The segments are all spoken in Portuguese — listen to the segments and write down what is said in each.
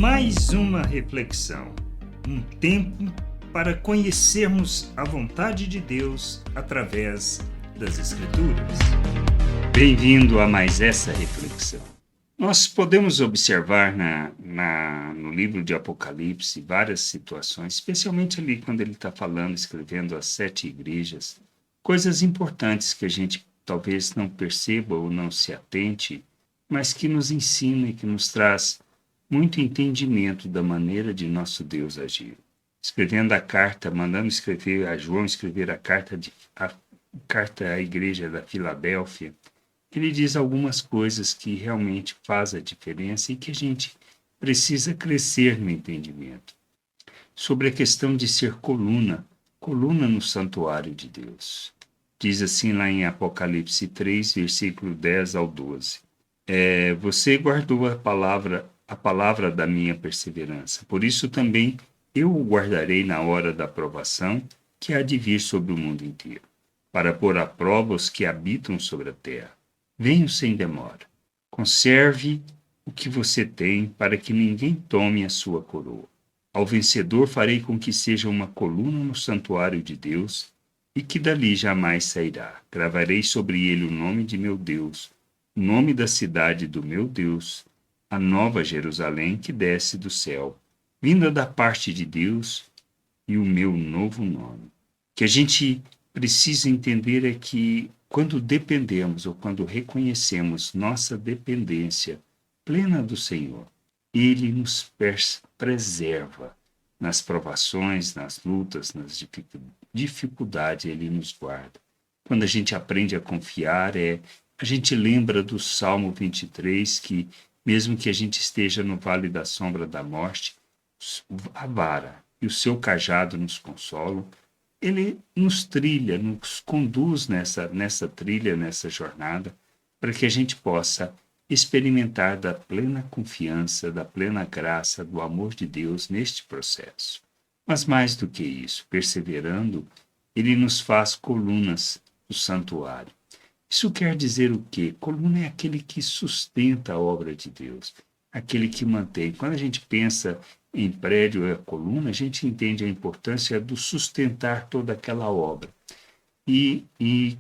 mais uma reflexão, um tempo para conhecermos a vontade de Deus através das Escrituras. Bem-vindo a mais essa reflexão. Nós podemos observar no livro de Apocalipse várias situações, especialmente ali quando ele está escrevendo as 7 igrejas, coisas importantes que a gente talvez não perceba ou não se atente, mas que nos ensina e que nos traz muito entendimento da maneira de nosso Deus agir. Escrevendo a carta, mandando escrever a João escrever a carta à igreja da Filadélfia, ele diz algumas coisas que realmente fazem a diferença e que a gente precisa crescer no entendimento. Sobre a questão de ser coluna no santuário de Deus. Diz assim lá em Apocalipse 3, versículo 10 ao 12. Você guardou a palavra da minha perseverança. Por isso também eu o guardarei na hora da provação que há de vir sobre o mundo inteiro, para pôr à prova os que habitam sobre a terra. Venho sem demora. Conserve o que você tem, para que ninguém tome a sua coroa. Ao vencedor farei com que seja uma coluna no santuário de Deus, e que dali jamais sairá. Gravarei sobre ele o nome de meu Deus, o nome da cidade do meu Deus, a nova Jerusalém que desce do céu, vinda da parte de Deus, e o meu novo nome. O que a gente precisa entender é que quando dependemos ou quando reconhecemos nossa dependência plena do Senhor, Ele nos preserva nas provações, nas lutas, nas dificuldades, Ele nos guarda. Quando a gente aprende a confiar, a gente lembra do Salmo 23, que mesmo que a gente esteja no vale da sombra da morte, a vara e o seu cajado nos consolam. Ele nos trilha, nos conduz nessa trilha, nessa jornada, para que a gente possa experimentar da plena confiança, da plena graça, do amor de Deus neste processo. Mas mais do que isso, perseverando, Ele nos faz colunas do santuário. Isso quer dizer o quê? Coluna é aquele que sustenta a obra de Deus, aquele que mantém. Quando a gente pensa em prédio e a coluna, a gente entende a importância do sustentar toda aquela obra. E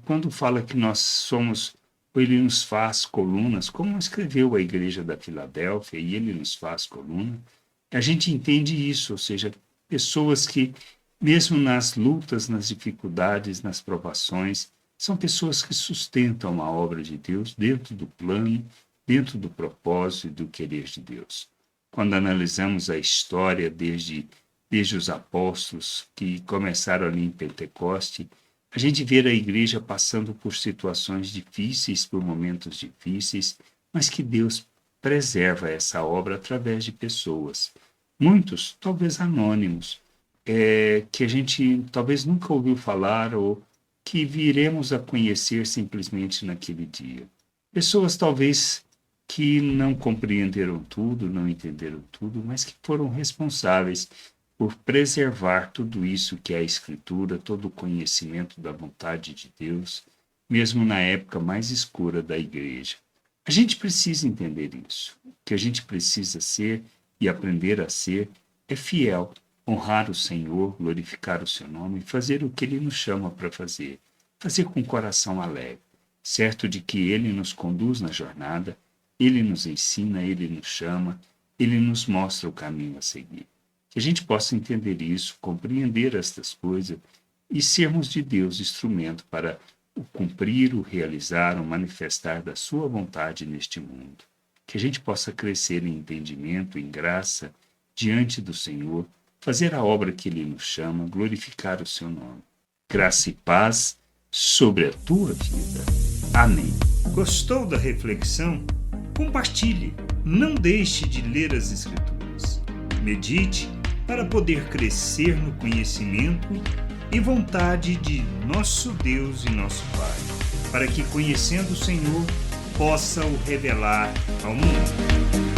quando fala que nós somos, Ele nos faz colunas, como escreveu a igreja da Filadélfia, e Ele nos faz coluna, a gente entende isso, ou seja, pessoas que, mesmo nas lutas, nas dificuldades, nas provações, são pessoas que sustentam a obra de Deus dentro do plano, dentro do propósito e do querer de Deus. Quando analisamos a história desde os apóstolos que começaram ali em Pentecoste, a gente vê a igreja passando por situações difíceis, por momentos difíceis, mas que Deus preserva essa obra através de pessoas. Muitos, talvez anônimos, que a gente talvez nunca ouviu falar ou que viremos a conhecer simplesmente naquele dia. Pessoas talvez que não compreenderam tudo, não entenderam tudo, mas que foram responsáveis por preservar tudo isso que é a Escritura, todo o conhecimento da vontade de Deus, mesmo na época mais escura da igreja. A gente precisa entender isso. O que a gente precisa ser e aprender a ser é fiel, honrar o Senhor, glorificar o seu nome e fazer o que Ele nos chama para fazer. Fazer com o coração alegre, certo de que Ele nos conduz na jornada, Ele nos ensina, Ele nos chama, Ele nos mostra o caminho a seguir. Que a gente possa entender isso, compreender estas coisas e sermos de Deus instrumento para o cumprir, o realizar, o manifestar da sua vontade neste mundo. Que a gente possa crescer em entendimento, em graça, diante do Senhor, fazer a obra que Ele nos chama, glorificar o seu nome. Graça e paz sobre a tua vida. Amém. Gostou da reflexão? Compartilhe. Não deixe de ler as Escrituras. Medite para poder crescer no conhecimento e vontade de nosso Deus e nosso Pai, para que, conhecendo o Senhor, possa o revelar ao mundo.